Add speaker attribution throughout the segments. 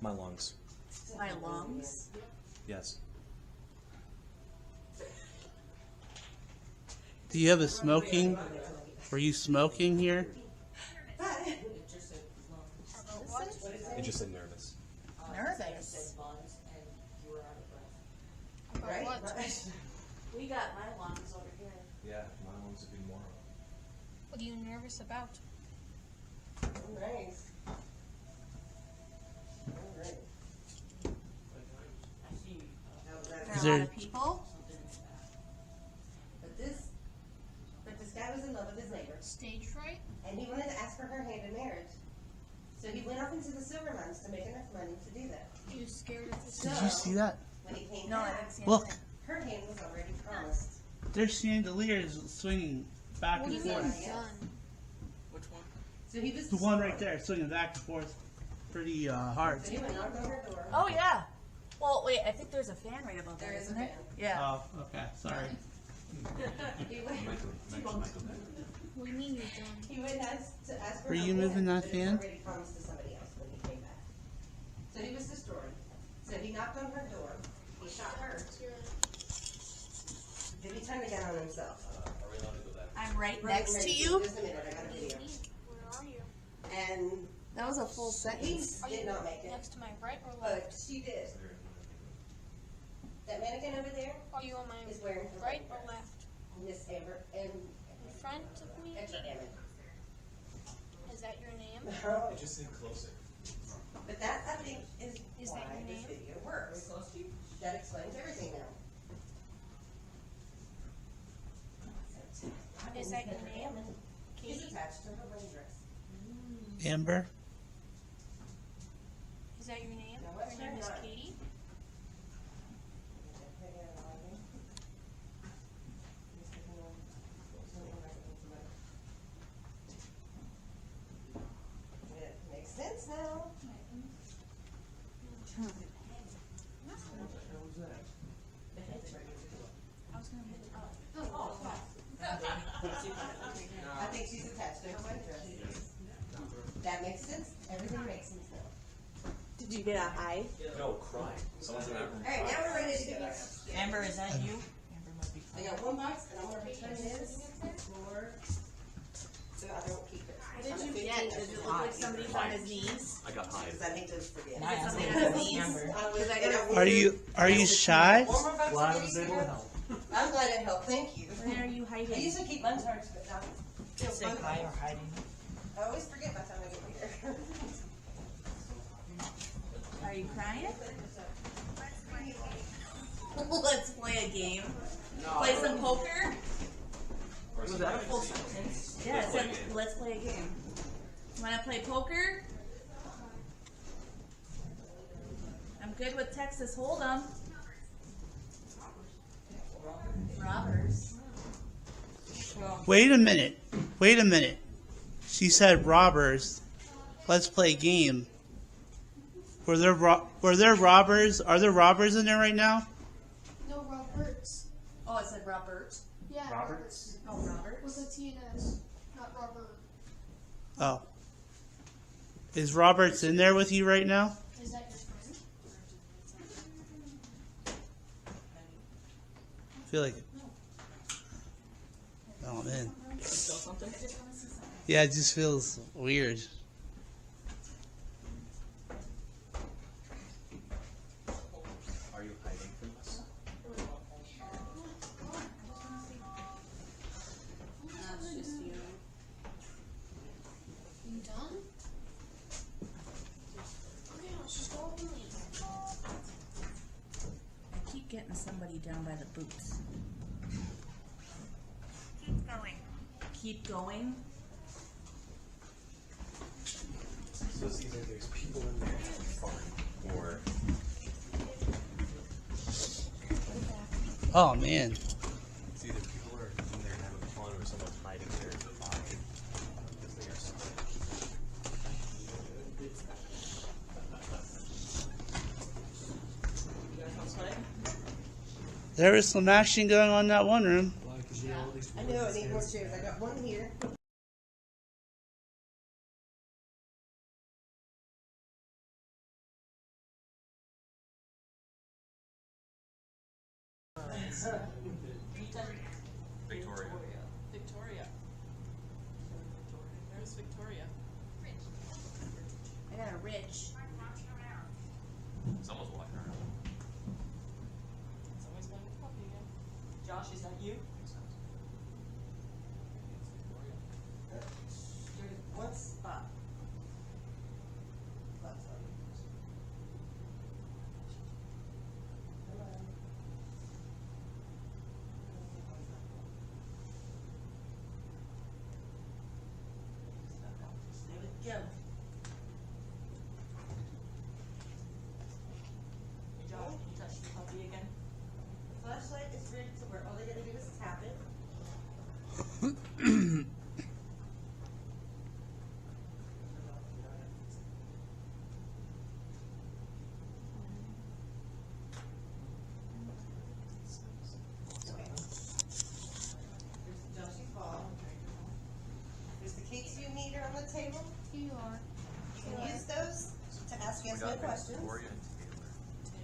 Speaker 1: My lungs.
Speaker 2: My lungs?
Speaker 1: Yes.
Speaker 3: Do you have a smoking? Were you smoking here?
Speaker 1: It just said nervous.
Speaker 2: Nervous.
Speaker 4: Right?
Speaker 2: We got my lungs over here.
Speaker 1: Yeah, my lungs would be more.
Speaker 4: What are you nervous about?
Speaker 5: Nice. Alright.
Speaker 2: There
Speaker 3: Is
Speaker 2: are a lot
Speaker 3: there-
Speaker 2: of people.
Speaker 5: But this guy was in love with his neighbor,
Speaker 4: Stage fright?
Speaker 5: and he wanted to ask for her hand in marriage. So he went off into the silver mines to make enough money to do that.
Speaker 4: Are you scared of this?
Speaker 3: Did you see that?
Speaker 5: When he came
Speaker 2: No, I
Speaker 5: back,
Speaker 2: didn't see
Speaker 3: Look,
Speaker 2: anything.
Speaker 5: her hand was already promised.
Speaker 3: there's chandeliers swinging back
Speaker 4: What
Speaker 3: and
Speaker 4: have you
Speaker 3: forth.
Speaker 4: done?
Speaker 6: Which one?
Speaker 5: So he was
Speaker 3: The one right there swinging back and forth pretty hard.
Speaker 5: So he went knocked on her door.
Speaker 2: Oh yeah. Well, wait. I think there's a fan right above
Speaker 5: There
Speaker 2: there,
Speaker 5: is a
Speaker 2: isn't there?
Speaker 5: fan.
Speaker 2: Yeah.
Speaker 3: Oh, okay, sorry.
Speaker 5: He went,
Speaker 4: What do you mean you're done?
Speaker 5: he went to ask for
Speaker 3: Were
Speaker 5: her
Speaker 3: you
Speaker 5: hand,
Speaker 3: moving that
Speaker 5: but it was
Speaker 3: fan?
Speaker 5: already promised to somebody else when he came back. So he was destroyed. So he knocked on her door. He shot her. Then he turned the gun on himself.
Speaker 2: I'm right next to you.
Speaker 5: Just a minute, I got a video.
Speaker 4: Where are you?
Speaker 5: And
Speaker 2: That was a full
Speaker 5: he
Speaker 2: sentence.
Speaker 5: did not make it,
Speaker 4: Next to my right or left?
Speaker 5: but she did. That mannequin over there
Speaker 4: Are you on my
Speaker 5: is wearing her
Speaker 4: right
Speaker 5: wedding
Speaker 4: or
Speaker 5: dress.
Speaker 4: left?
Speaker 5: Miss Amber and
Speaker 4: In front of me?
Speaker 5: extra damage.
Speaker 4: Is that your name?
Speaker 1: It just said closer.
Speaker 5: But that, I think, is
Speaker 4: that
Speaker 5: why
Speaker 4: your
Speaker 5: this
Speaker 4: name?
Speaker 5: video works. That explains everything now.
Speaker 4: Is that your name?
Speaker 5: He's
Speaker 4: Katie?
Speaker 5: attached to her wedding dress.
Speaker 3: Amber?
Speaker 4: Is that your name?
Speaker 5: Now, what's
Speaker 4: Your name is
Speaker 5: her name?
Speaker 4: Katie?
Speaker 5: It makes sense now.
Speaker 2: I was gonna hit it up.
Speaker 5: I think she's attached to her wedding dress. That makes sense. Everything makes sense now.
Speaker 2: Did you get a high?
Speaker 1: No, crying. Someone's in that room.
Speaker 5: Alright, now we're ready to go.
Speaker 6: Amber, is that you? Amber must be
Speaker 5: I got one box and I'm gonna return this for, so I don't keep it.
Speaker 2: What did you get? Does it look like somebody's on his knees?
Speaker 1: I got high.
Speaker 5: Because I hate to forget.
Speaker 6: Nice.
Speaker 2: Something on his knees?
Speaker 6: Amber.
Speaker 3: Are you shy?
Speaker 5: One more box
Speaker 1: Glad I
Speaker 5: of
Speaker 1: was
Speaker 5: these
Speaker 1: able to
Speaker 5: here.
Speaker 1: help.
Speaker 5: I'm glad it helped, thank you.
Speaker 2: Where are you
Speaker 5: I
Speaker 2: hiding?
Speaker 5: usually keep mine charged, but now,
Speaker 6: Say hi or hiding.
Speaker 5: I always forget by the time I get here.
Speaker 2: Are you crying? Let's play a game. Play some poker?
Speaker 6: Was that a full sentence?
Speaker 2: Yeah, it said, let's play a game. Wanna play poker? I'm good with Texas Hold'em. Robbers.
Speaker 3: Wait a minute. Wait a minute. She said robbers. Let's play a game. Were there robbers? Are there robbers in there right now?
Speaker 4: No, Roberts.
Speaker 2: Oh, it said Robert.
Speaker 4: Yeah.
Speaker 1: Roberts?
Speaker 2: Oh, Robert.
Speaker 4: With a T and S, not Robert.
Speaker 3: Oh. Is Roberts in there with you right now?
Speaker 4: Is that your friend?
Speaker 3: I feel like. Oh man.
Speaker 6: Still something?
Speaker 3: Yeah, it just feels weird.
Speaker 1: Are you hiding from us?
Speaker 2: That's just you.
Speaker 4: You done? Okay, let's just go and leave.
Speaker 2: I keep getting somebody down by the boots.
Speaker 7: Keep going.
Speaker 2: Keep going.
Speaker 1: So it's either there's people in there having fun, or
Speaker 3: Oh man.
Speaker 1: it's either people are in there having fun, or someone's hiding there buying because they are something.
Speaker 6: You guys outside?
Speaker 3: There was some action going on in that one room.
Speaker 5: I know, I need more chairs. I got one here.
Speaker 1: Victoria.
Speaker 2: Victoria. Where's Victoria? I got a Rich.
Speaker 1: Someone's walking around.
Speaker 2: Someone's playing with puppy again.
Speaker 6: Josh, is that you?
Speaker 5: There's one spot. That's all. Hello. There we go.
Speaker 6: Hey, Josh, can you touch the puppy again?
Speaker 5: The flashlight is ready to work. All they gotta do is tap it. Here's Joshy's ball. There's the K2 meter on the table.
Speaker 4: Here you are.
Speaker 5: You can use those to ask yes no questions.
Speaker 1: Victoria and Taylor.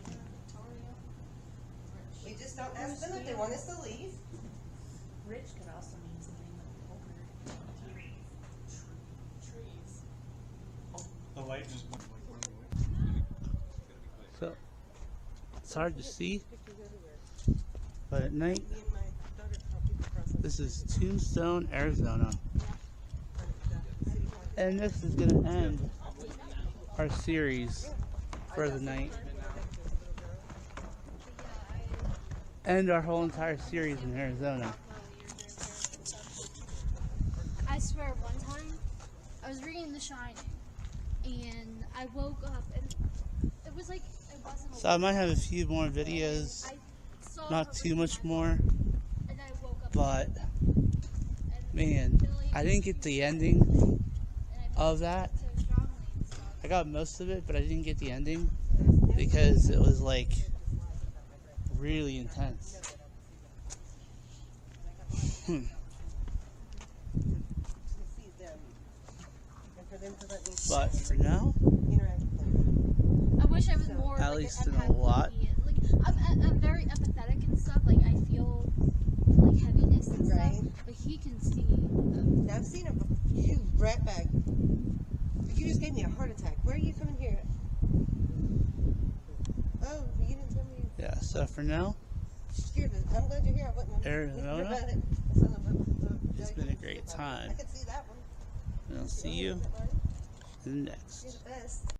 Speaker 2: Taylor, Victoria.
Speaker 5: We just don't ask them if they want us to leave.
Speaker 2: Rich could also mean something like poker. Trees.
Speaker 7: The light just went.
Speaker 3: So it's hard to see, but at night, this is Tombstone, Arizona, and this is gonna end our series for the night. End our whole entire series in Arizona.
Speaker 4: I swear, one time I was reading The Shining, and I woke up, and it was like it wasn't.
Speaker 3: So I might have a few more videos,
Speaker 4: I saw
Speaker 3: not
Speaker 4: her
Speaker 3: too
Speaker 4: with
Speaker 3: much
Speaker 4: my
Speaker 3: more,
Speaker 4: mom, and I woke up.
Speaker 3: but
Speaker 4: and
Speaker 3: man,
Speaker 4: Billy-
Speaker 3: I didn't get the ending
Speaker 4: and I
Speaker 3: of that.
Speaker 4: felt so strongly and stuff.
Speaker 3: I got most of it, but I didn't get the ending because it was like really intense.
Speaker 5: To see them. And for them to let me
Speaker 3: But for now,
Speaker 5: interact with them.
Speaker 4: I wish I was more.
Speaker 3: At
Speaker 4: like,
Speaker 3: least in a
Speaker 4: empathetic.
Speaker 3: lot.
Speaker 4: Like I'm very empathetic and stuff. Like I feel like heaviness and
Speaker 5: Right.
Speaker 4: stuff. But he can see.
Speaker 5: Now I've seen it before. You rat bag. You just gave me a heart attack. Where are you coming here? Oh, you didn't tell me.
Speaker 3: yeah, so for now,
Speaker 5: Scared it. I'm glad you're here. I wasn't thinking
Speaker 3: Arizona,
Speaker 5: about it. Son of a-
Speaker 3: it's been a great time.
Speaker 5: I could see that one.
Speaker 3: and I'll see you in the
Speaker 5: You're
Speaker 3: next.
Speaker 5: the best.